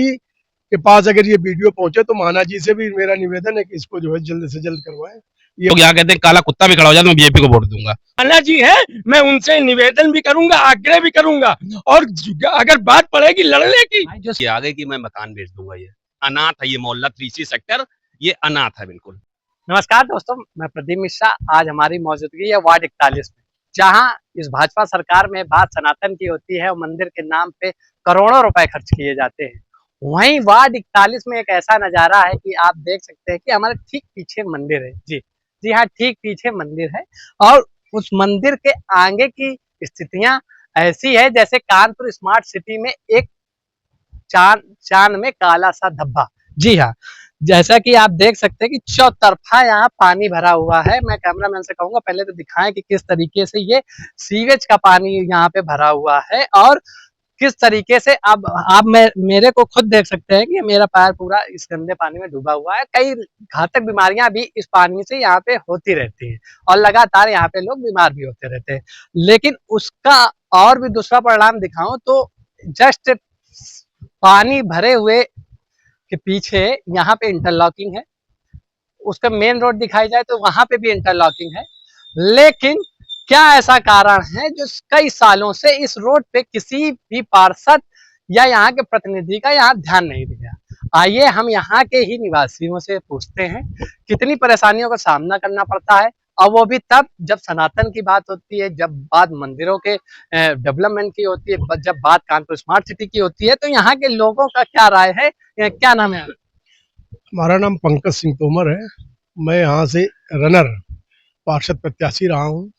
के पास अगर ये वीडियो पहुंचे तो माना जी से भी मेरा निवेदन है कि इसको जो है जल्द से जल्द करवाएं। ये लोग यहाँ कहते हैं काला कुत्ता भी खड़ा हो जाए तो मैं बीजेपी को वोट दूंगा। माना जी है, मैं उनसे निवेदन भी करूंगा, आग्रह भी करूंगा, और अगर बात पड़ेगी लड़ने की जो आगे की मैं मकान बेच दूंगा। ये अनाथ है, ये मोहल्ला 3C सेक्टर, ये अनाथ है बिल्कुल। नमस्कार दोस्तों, मैं प्रदीप मिश्रा। आज हमारी मौजूदगी है वार्ड 41 में, जहां इस भाजपा सरकार में बात सनातन की होती है और मंदिर के नाम पे करोड़ों रुपए खर्च किए जाते हैं। वहीं वार्ड 41 में एक ऐसा नजारा है कि आप देख सकते हैं कि हमारे ठीक पीछे मंदिर है। जी जी हाँ, ठीक पीछे मंदिर है और उस मंदिर के आगे की स्थितियां ऐसी है जैसे कानपुर स्मार्ट सिटी में एक चांद में काला सा धब्बा। जी हाँ, जैसा कि आप देख सकते हैं कि चौतरफा यहाँ पानी भरा हुआ है। मैं कैमरामैन से कहूंगा पहले तो दिखाएं कि किस तरीके से ये सीवेज का पानी यहाँ पे भरा हुआ है और किस तरीके से अब आप मेरे को खुद देख सकते हैं कि मेरा पैर पूरा इस गंदे पानी में डूबा हुआ है। कई घातक बीमारियां भी इस पानी से यहाँ पे होती रहती हैं और लगातार यहाँ पे लोग बीमार भी होते रहते हैं। लेकिन उसका और भी दूसरा परिणाम दिखाऊं तो जस्ट पानी भरे हुए के पीछे यहाँ पे इंटरलॉकिंग है, उसका मेन रोड दिखाई जाए तो वहां पे भी इंटरलॉकिंग है। लेकिन क्या ऐसा कारण है जो कई सालों से इस रोड पे किसी भी पार्षद या यहाँ के प्रतिनिधि का यहाँ ध्यान नहीं दिया? आइए हम यहाँ के ही निवासियों से पूछते हैं कितनी परेशानियों का सामना करना पड़ता है, और वो भी तब जब सनातन की बात होती है, जब बात मंदिरों के डेवलपमेंट की होती है, जब बात कानपुर स्मार्ट सिटी की होती है। तो यहाँ के लोगों का क्या राय है? क्या नाम है? हमारा नाम पंकज सिंह तोमर है। मैं यहाँ से रनर पार्षद प्रत्याशी रहा हूँ।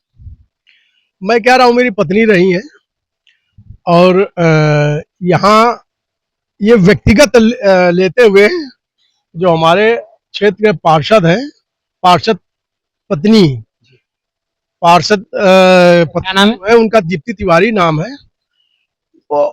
मैं कह रहा हूँ मेरी पत्नी रही है और यहाँ ये व्यक्तिगत लेते हुए जो हमारे क्षेत्र के पार्षद हैं, पार्षद पत्नी, पार्षद पत्नी है उनका दीप्ति तिवारी नाम है, वो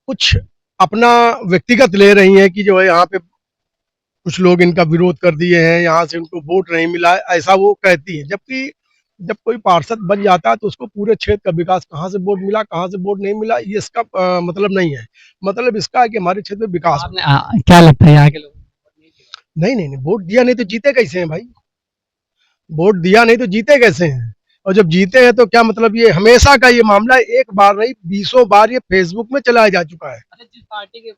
कुछ अपना व्यक्तिगत ले रही हैं कि जो है यहाँ पे कुछ लोग इनका विरोध कर दिए हैं, यहाँ से उनको वोट नहीं मिला, ऐसा वो कहती है। जबकि जब कोई पार्षद बन जाता है तो उसको पूरे क्षेत्र का विकास, कहाँ से वोट मिला कहाँ से वोट नहीं मिला, ये इसका मतलब नहीं है। मतलब इसका है कि हमारे क्षेत्र में विकास। क्या लगता है यहाँ के लोग? नहीं, वोट दिया नहीं तो जीते कैसे हैं भाई? वोट दिया नहीं तो जीते कैसे हैं? और जब जीते हैं तो क्या मतलब? ये हमेशा का ये मामला एक बार नहीं 20 बार ये फेसबुक में चलाया जा चुका है। जिस पार्टी के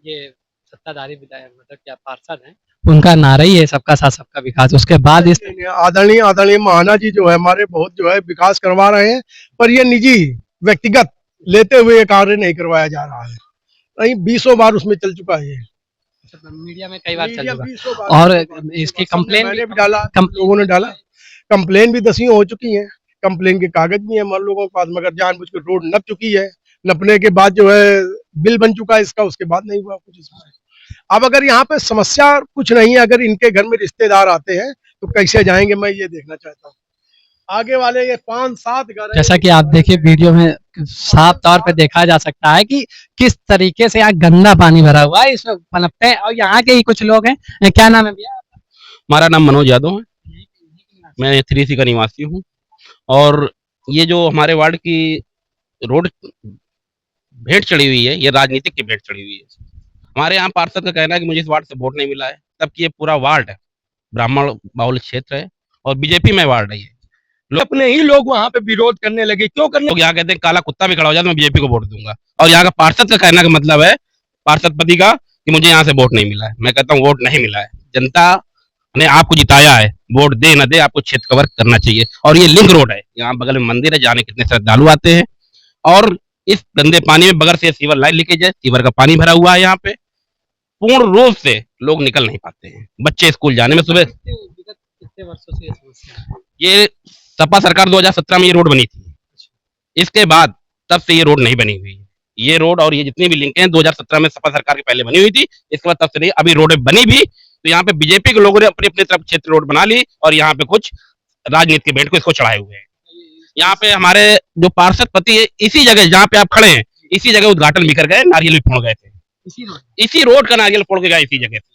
ये सत्ताधारी विधायक मतलब क्या पार्षद हैं, उनका नारा ही है सबका साथ सबका विकास। उसके बाद इस आदरणीय महाना जी जो है हमारे बहुत जो है विकास करवा रहे हैं, पर ये निजी व्यक्तिगत लेते हुए कार्य नहीं करवाया जा रहा है। नहीं 20 बार उसमें चल चुका है, मीडिया में कई बार चल चुका और इसकी कंप्लेन भी डाला, लोगों ने डाला, कंप्लेन भी 10 हो चुकी है, कंप्लेन के कागज भी है हमारे लोगों के पास, मगर जानबूझ के रोड नप चुकी है, नपने के बाद जो है बिल बन चुका है इसका, उसके बाद नहीं हुआ कुछ इसमें। अब अगर यहाँ पे समस्या कुछ नहीं है, अगर इनके घर में रिश्तेदार आते हैं तो कैसे जाएंगे, मैं ये देखना चाहता हूँ। आगे वाले ये 5-7 घर, जैसा कि आप देखिए वीडियो में साफ तौर पे देखा जा सकता है कि किस तरीके से यहाँ गंदा पानी भरा हुआ है, इसमें पनपते हैं। और यहाँ के ही कुछ लोग हैं। क्या नाम है भैया? हमारा नाम मनोज यादव है, मैं 3C का निवासी हूँ। और ये जो हमारे वार्ड की रोड भेंट चढ़ी हुई है, ये राजनीतिक की भेंट चढ़ी हुई है। हमारे यहाँ पार्षद का कहना है कि मुझे इस वार्ड से वोट नहीं मिला है, तबकि ये पूरा वार्ड है, ब्राह्मण बाहुल क्षेत्र है और बीजेपी में वार्ड है। ये अपने ही लोग वहां पे विरोध करने लगे। क्यों करने? लोग यहाँ कहते हैं काला कुत्ता भी खड़ा हो जाए तो मैं बीजेपी को वोट दूंगा। और यहाँ का पार्षद का कहना का मतलब है, पार्षद पति का, कि मुझे यहाँ से वोट नहीं मिला है। मैं कहता हूँ वोट नहीं मिला है, जनता ने आपको जिताया है, वोट दे न दे आपको क्षेत्र कवर करना चाहिए। और ये लिंक रोड है, यहाँ बगल में मंदिर है, जाने कितने श्रद्धालु आते हैं। और इस गंदे पानी में बगल से सीवर लाइन लीकेज है, सीवर का पानी भरा हुआ है यहाँ पे, पूर्ण रूप से लोग निकल नहीं पाते हैं, बच्चे स्कूल जाने में। सुबह कितने वर्षों से ये समस्या है? ये सपा सरकार 2017 में ये रोड बनी थी, इसके बाद तब से ये रोड नहीं बनी हुई है। ये रोड और ये जितनी भी लिंक हैं 2017 में सपा सरकार के पहले बनी हुई थी, इसके बाद तब से नहीं। अभी रोड बनी भी तो यहाँ पे बीजेपी के लोगों ने अपनी अपनी तरफ क्षेत्र रोड बना ली और यहाँ पे कुछ राजनीति के भेंट को इसको चढ़ाए हुए हैं। यहाँ पे हमारे जो पार्षद पति है, इसी जगह जहाँ पे आप खड़े हैं, इसी जगह उद्घाटन भी कर गए, नारियल भी फोड़ गए थे, इसी रोड का नारियल फोड़ के गए इसी जगह से।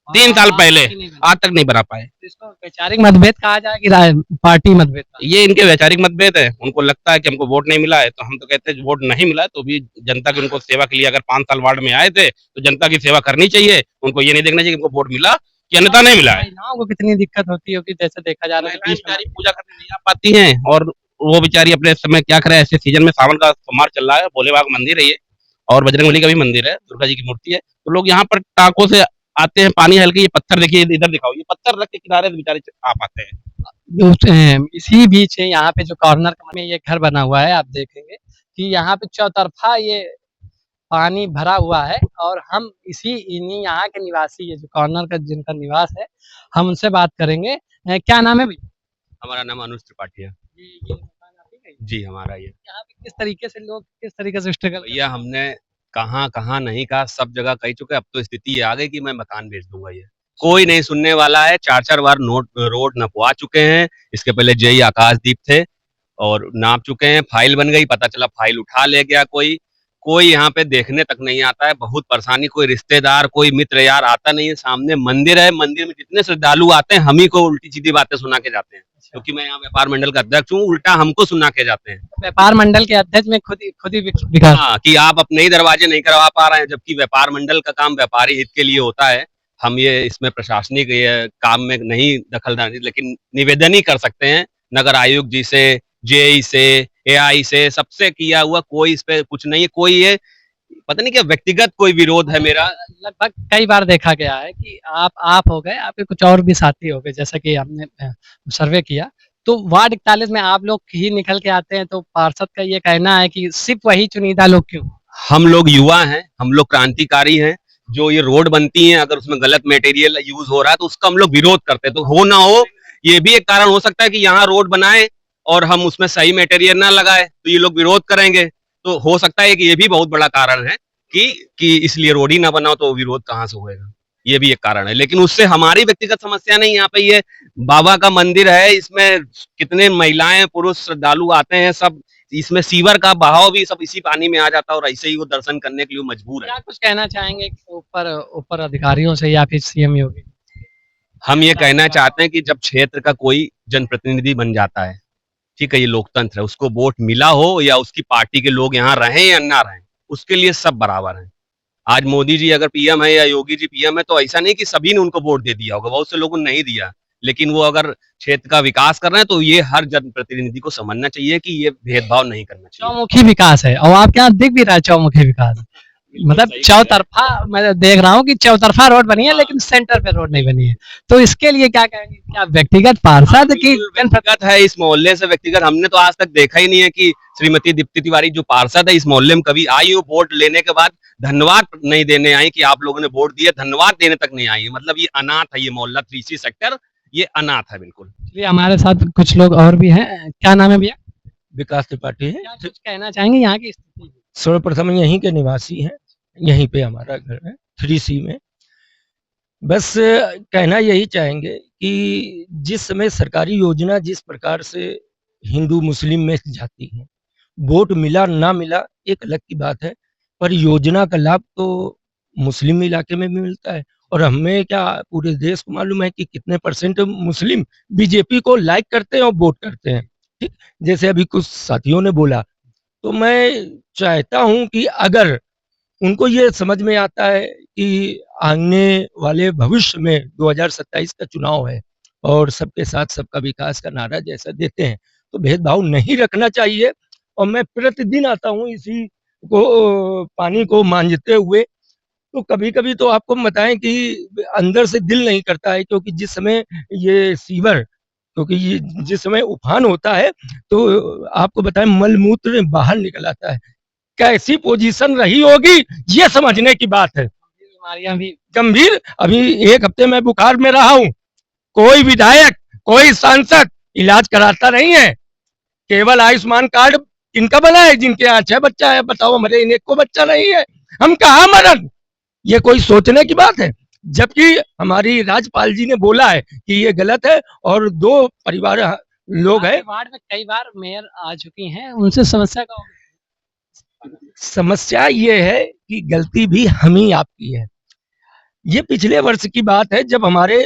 3 साल पहले, आज तक नहीं बना पाए। इसको वैचारिक मतभेद कहा जाए कि पार्टी मतभेद कहा ये इनके वैचारिक मतभेद है। उनको लगता है कि हमको वोट नहीं मिला है, तो हम तो कहते हैं वोट नहीं मिला तो भी जनता की उनको सेवा के लिए अगर 5 साल वार्ड में आए थे तो जनता की सेवा करनी चाहिए। उनको ये नहीं देखना चाहिए कि हमको वोट मिला कि अन्यथा नहीं मिला है। महिलाओं को कितनी दिक्कत होती होगी जैसे देखा जा रहा है महिलाएं बेचारी पूजा करने नहीं आ पाती हैं और वो बेचारी अपने समय क्या करे, ऐसे सीजन में सावन का सोमवार चल रहा है, भोले बाबा का मंदिर है ये और बजरंगबली का भी मंदिर है, दुर्गा जी की मूर्ति है, तो लोग यहाँ पर टाकों से आते हैं, पानी हल्के, ये पत्थर देखिए इधर दिखाओ, ये पत्थर रख के किनारे से बेचारे आ पाते हैं। इसी बीच है यहाँ पे जो कॉर्नर में ये घर बना हुआ है, आप देखेंगे कि यहाँ पे चौतरफा ये पानी भरा हुआ है और हम इन्हीं यहाँ के निवासी, ये जो कॉर्नर का जिनका निवास है, हम उनसे बात करेंगे। क्या नाम है भैया? हमारा नाम अनुज त्रिपाठी है ये मकान आप ही का ही है? जी। हमारा ये यहाँ पे किस तरीके से लोग किस तरीके से स्ट्रगल भैया हमने कहाँ कहाँ नहीं कहा, सब जगह कह चुके। अब तो स्थिति ये आ गई कि मैं मकान बेच दूंगा। ये कोई नहीं सुनने वाला है। 4-4 बार रोड नपवा चुके हैं। इसके पहले जेई आकाशदीप थे और नाप चुके हैं। फाइल बन गई, पता चला फाइल उठा ले गया कोई यहाँ पे देखने तक नहीं आता है। बहुत परेशानी, कोई रिश्तेदार कोई मित्र यार आता नहीं है। सामने मंदिर है, मंदिर में जितने श्रद्धालु आते हैं हम ही को उल्टी सीधी बातें सुना के जाते हैं, क्योंकि मैं यहाँ व्यापार मंडल का अध्यक्ष हूँ। उल्टा हमको सुना के जाते हैं। व्यापार मंडल के अध्यक्ष में खुद ही विकास हाँ, कि आप अपने ही दरवाजे नहीं करवा पा रहे हैं, जबकि व्यापार मंडल का काम व्यापारी हित के लिए होता है। हम ये इसमें प्रशासनिक ये काम में नहीं दखलदारी, लेकिन निवेदन ही कर सकते हैं नगर आयुक्त जी से, जेई से, एआई से, सबसे किया हुआ। कोई इस पे कुछ नहीं है। कोई ये पता नहीं क्या व्यक्तिगत कोई विरोध है मेरा। लगभग कई बार देखा गया है कि आप हो गए, आपके कुछ और भी साथी हो गए, जैसा कि हमने सर्वे किया तो वार्ड 41 में आप लोग ही निकल के आते हैं, तो पार्षद का ये कहना है कि सिर्फ वही चुनिंदा लोग क्यों? हम लोग युवा हैं, हम लोग क्रांतिकारी हैं। जो ये रोड बनती है, अगर उसमें गलत मटेरियल यूज हो रहा है तो उसका हम लोग विरोध करते हैं। तो हो ना हो, ये भी एक कारण हो सकता है कि यहाँ रोड बनाए और हम उसमें सही मटेरियल ना लगाए तो ये लोग विरोध करेंगे। तो हो सकता है कि ये भी बहुत बड़ा कारण है कि इसलिए रोड ही ना बनाओ, तो विरोध कहाँ से होएगा। ये भी एक कारण है, लेकिन उससे हमारी व्यक्तिगत समस्या नहीं। यहाँ पे ये बाबा का मंदिर है, इसमें कितने महिलाएं पुरुष श्रद्धालु आते हैं, सब इसमें सीवर का बहाव भी सब इसी पानी में आ जाता है और ऐसे ही वो दर्शन करने के लिए मजबूर है। क्या कुछ कहना चाहेंगे ऊपर अधिकारियों से या फिर सीएम योगी? हम ये कहना चाहते हैं कि जब क्षेत्र का कोई जनप्रतिनिधि बन जाता है, ठीक है, ये लोकतंत्र है, उसको वोट मिला हो या उसकी पार्टी के लोग यहाँ रहें या ना रहें, उसके लिए सब बराबर हैं। आज मोदी जी अगर पीएम है या योगी जी पीएम है, तो ऐसा नहीं कि सभी ने उनको वोट दे दिया होगा, बहुत से लोगों ने नहीं दिया, लेकिन वो अगर क्षेत्र का विकास कर रहे हैं तो ये हर जनप्रतिनिधि को समझना चाहिए कि ये भेदभाव नहीं करना चाहिए। चौमुखी विकास है और आपके यहाँ दिख भी रहा है चौमुखी विकास, मतलब चौतरफा। मैं देख रहा हूँ कि चौतरफा रोड बनी है लेकिन सेंटर पे रोड नहीं बनी है, तो इसके लिए क्या कहेंगे? क्या व्यक्तिगत पार्षद की व्यक्तिगत है इस मोहल्ले से? व्यक्तिगत हमने तो आज तक देखा ही नहीं है कि श्रीमती दीप्ति तिवारी जो पार्षद है इस मोहल्ले में कभी आई हो, वोट लेने के बाद धन्यवाद नहीं देने आई कि आप लोगों ने वोट दिया, धन्यवाद देने तक नहीं आई है। मतलब ये अनाथ है, ये मोहल्ला 3C सेक्टर ये अनाथ है बिल्कुल। ये हमारे साथ कुछ लोग और भी हैं। क्या नाम है भैया? विकास त्रिपाठी है। क्या कुछ कहना चाहेंगे यहाँ की स्थिति? सर्वप्रथम यहीं के निवासी हैं, यहीं पे हमारा घर है 3C में। बस कहना यही चाहेंगे कि जिस समय सरकारी योजना जिस प्रकार से हिंदू मुस्लिम में जाती है, वोट मिला ना मिला एक अलग की बात है, पर योजना का लाभ तो मुस्लिम इलाके में भी मिलता है। और हमें क्या पूरे देश को मालूम है कि कितने % मुस्लिम बीजेपी को लाइक करते हैं और वोट करते हैं। ठीक, जैसे अभी कुछ साथियों ने बोला, तो मैं चाहता हूं कि अगर उनको ये समझ में आता है कि आने वाले भविष्य में 2027 का चुनाव है और सबके साथ सबका विकास का नारा जैसा देते हैं, तो भेदभाव नहीं रखना चाहिए। और मैं प्रतिदिन आता हूँ इसी को पानी को मांझते हुए, तो कभी-कभी तो आपको बताएं कि अंदर से दिल नहीं करता है, क्योंकि जिस समय ये सीवर, क्योंकि ये जिस समय उफान होता है तो आपको बताएं मलमूत्र बाहर निकल आता है। कैसी पोजीशन रही होगी ये समझने की बात है। बीमारियां भी गंभीर, अभी 1 हफ्ते में बुखार में रहा हूँ, कोई विधायक कोई सांसद इलाज कराता नहीं है। केवल आयुष्मान कार्ड इनका बना है जिनके यहाँ 6 बच्चा है, बताओ हमारे इन्हें को बच्चा नहीं है, हम कहाँ मरन? ये कोई सोचने की बात है? जबकि हमारी राज्यपाल जी ने बोला है कि ये गलत है और 2 परिवार लोग हैं। वार्ड में कई बार मेयर आ चुकी हैं, उनसे समस्या का समस्या ये है कि गलती भी हम ही आपकी है। ये पिछले वर्ष की बात है, जब हमारे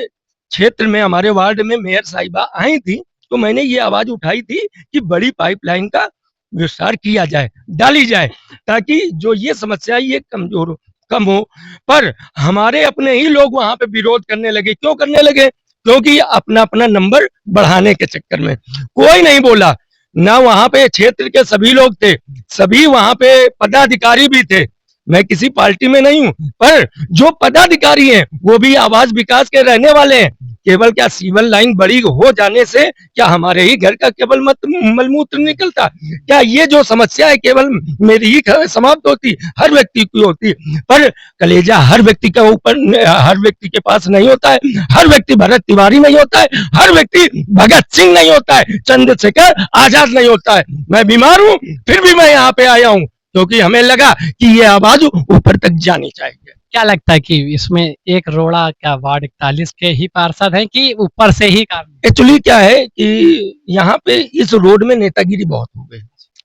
क्षेत्र में, हमारे वार्ड में मेयर साहिबा आई थी, तो मैंने ये आवाज उठाई थी कि बड़ी पाइपलाइन का विस्तार किया जाए, डाली जाए, ताकि जो ये समस्या ये कमजोर हो, कम हो। पर हमारे अपने ही लोग वहां पे विरोध करने लगे। क्यों करने लगे? क्योंकि अपना अपना नंबर बढ़ाने के चक्कर में कोई नहीं बोला। ना वहां पे क्षेत्र के सभी लोग थे, सभी वहां पे पदाधिकारी भी थे। मैं किसी पार्टी में नहीं हूं, पर जो पदाधिकारी हैं वो भी आवास विकास के रहने वाले हैं। केवल क्या सीवर लाइन बड़ी हो जाने से क्या हमारे ही घर का केवल मलमूत्र निकलता? क्या ये जो समस्या है केवल मेरी ही समाप्त होती? हर व्यक्ति की होती। पर कलेजा हर व्यक्ति के ऊपर, हर व्यक्ति के पास नहीं होता है। हर व्यक्ति भरत तिवारी नहीं होता है, हर व्यक्ति भगत सिंह नहीं होता है, चंद्रशेखर आजाद नहीं होता है। मैं बीमार हूं, फिर भी मैं यहाँ पे आया हूँ, क्योंकि हमें लगा कि ये आवाज ऊपर तक जानी चाहिए। क्या लगता है कि इसमें एक रोड़ा क्या वार्ड 41 के ही पार्षद हैं कि ऊपर से ही काम? एक्चुअली क्या है कि यहाँ पे इस रोड में नेतागिरी बहुत हो गई।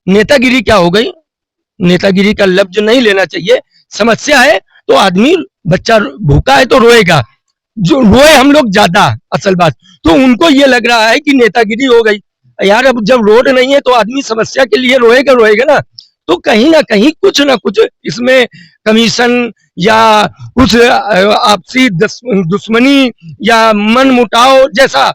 नेतागिरी क्या हो गई? नेतागिरी का लफ्ज नहीं लेना चाहिए। समस्या है तो आदमी, बच्चा भूखा है तो रोएगा, जो रोए हम लोग ज्यादा, असल बात। तो उनको ये लग रहा है कि नेतागिरी हो गई। यार अब जब रोड नहीं है तो आदमी समस्या के लिए रोएगा रोएगा ना। तो कहीं ना कहीं कुछ ना कुछ इसमें कमीशन या कुछ आपसी दुश्मनी या मन मुटाव जैसा,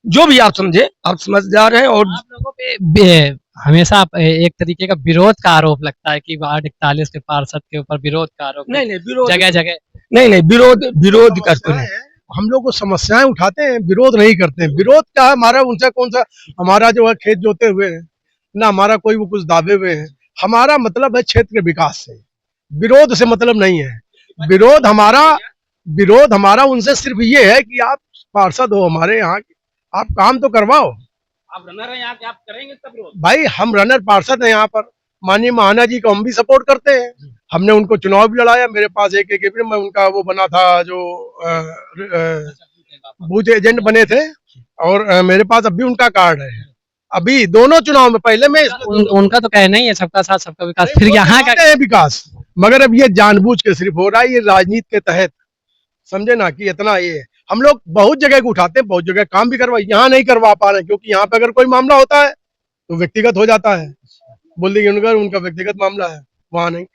जो भी आप समझे, आप समझदार हैं। और आप लोगों पे हमेशा एक तरीके का विरोध का आरोप लगता है कि वार्ड 41 के पार्षद के ऊपर विरोध का आरोप नहीं नहीं विरोध, जगह जगह। नहीं नहीं विरोध करते हैं। हम लोग को समस्याएं उठाते हैं, विरोध नहीं करते हैं। विरोध क्या है? हमारा उनसे कौन सा, हमारा जो है खेत जोते हुए है ना, हमारा कोई वो कुछ दावे हुए हैं। हमारा मतलब है क्षेत्र के विकास से, विरोध से मतलब नहीं है। विरोध हमारा उनसे सिर्फ ये है कि आप पार्षद हो हमारे यहाँ, आप काम तो करवाओ। आप रनर हैं यहाँ के, आप करेंगे तब विरोध। भाई हम रनर पार्षद हैं यहाँ पर, माननीय महाना जी को हम भी सपोर्ट करते हैं। हमने उनको चुनाव भी लड़ाया। मेरे पास एक मैं उनका वो बना था, जो बूथ एजेंट बने थे, और मेरे पास अभी उनका कार्ड है। अभी दोनों चुनाव में, पहले में उनका तो कहना ही है सबका साथ सबका विकास, फिर यहाँ का है विकास। मगर अब ये जानबूझ के सिर्फ हो रहा है, ये राजनीति के तहत, समझे ना, कि इतना ये हम लोग बहुत जगह को उठाते हैं, बहुत जगह काम भी करवा, यहाँ नहीं करवा पा रहे, क्योंकि यहाँ पे अगर कोई मामला होता है तो व्यक्तिगत हो जाता है। बोल देंगे उनका व्यक्तिगत मामला है, वहां नहीं।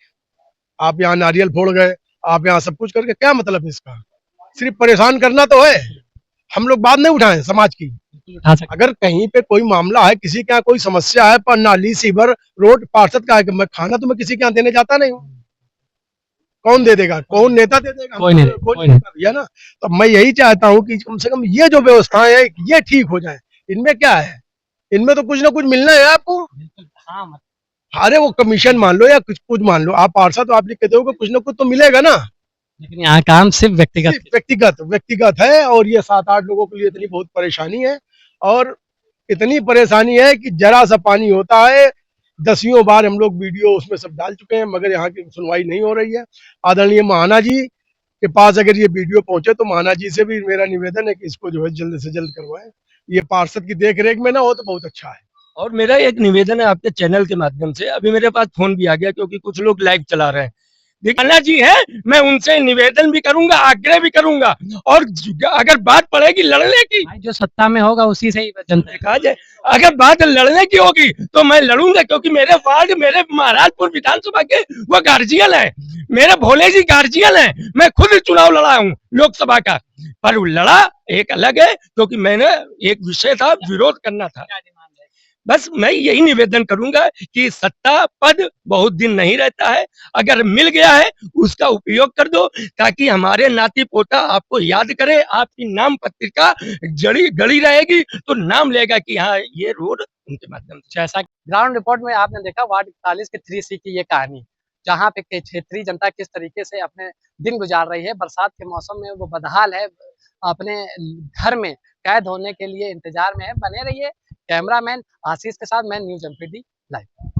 आप यहाँ नारियल फोड़ गए, आप यहाँ सब कुछ करके क्या मतलब है इसका? सिर्फ परेशान करना तो है। हम लोग बात नहीं उठाएं समाज की। उठा सकते। अगर कहीं पे कोई मामला है, किसी के यहाँ कोई समस्या है, पर नाली सीवर रोड पार्षद का है, मैं खाना तो मैं किसी के यहाँ देने जाता नहीं हूँ। कौन दे देगा? कौन नेता दे देगा? कोई नहीं, कोई नेता भैया ना। तो मैं यही चाहता हूँ कि कम से कम ये जो व्यवस्थाएं है ये ठीक हो जाए। इनमें क्या है? इनमें तो कुछ ना कुछ मिलना है आपको। हाँ, अरे वो कमीशन मान लो या कुछ मान लो, आप पार्षद तो आप लिख के दोगे, कुछ ना कुछ तो मिलेगा ना। लेकिन यहाँ काम सिर्फ व्यक्तिगत है, और ये 7-8 लोगों के लिए इतनी बहुत परेशानी है। और इतनी परेशानी है कि जरा सा पानी होता है, 10 बार हम लोग वीडियो उसमें सब डाल चुके हैं, मगर यहाँ की सुनवाई नहीं हो रही है। आदरणीय महाना जी के पास अगर ये वीडियो पहुंचे तो महाना जी से भी मेरा निवेदन है कि इसको जो है जल्द से जल्द करवाएं। ये पार्षद की देख रेख में ना हो तो बहुत अच्छा है। और मेरा एक निवेदन है आपके चैनल के माध्यम से, अभी मेरे पास फोन भी आ गया क्योंकि कुछ लोग लाइव चला रहे हैं। अन्ना जी है, मैं उनसे निवेदन भी करूंगा, आग्रह भी करूंगा, और अगर बात पड़ेगी लड़ने की, जो सत्ता में होगा उसी से ही जनता कहा जाए, अगर बात लड़ने की होगी तो मैं लड़ूंगा, क्योंकि मेरे वार्ड, मेरे महाराजपुर विधानसभा के वो गार्जियन है, मेरे भोले जी गार्जियन है। मैं खुद चुनाव लड़ा हूँ लोकसभा का, पर लड़ा एक अलग है, क्योंकि मैंने एक विषय था, विरोध करना था। बस मैं यही निवेदन करूंगा कि सत्ता पद बहुत दिन नहीं रहता है, अगर मिल गया है उसका उपयोग कर दो, ताकि हमारे नाती पोता आपको याद करे, आपकी नाम पत्रिका गड़ी रहेगी तो नाम लेगा कि हाँ ये रोड उनके माध्यम से। जैसा ग्राउंड रिपोर्ट में आपने देखा वार्ड 41 के 3C की ये कहानी, जहाँ पे क्षेत्रीय जनता किस तरीके से अपने दिन गुजार रही है। बरसात के मौसम में वो बदहाल है, अपने घर में कैद होने के लिए इंतजार में है। बने रहिए कैमरामैन आशीष के साथ, मैं न्यूज़ एमपीडी लाइव।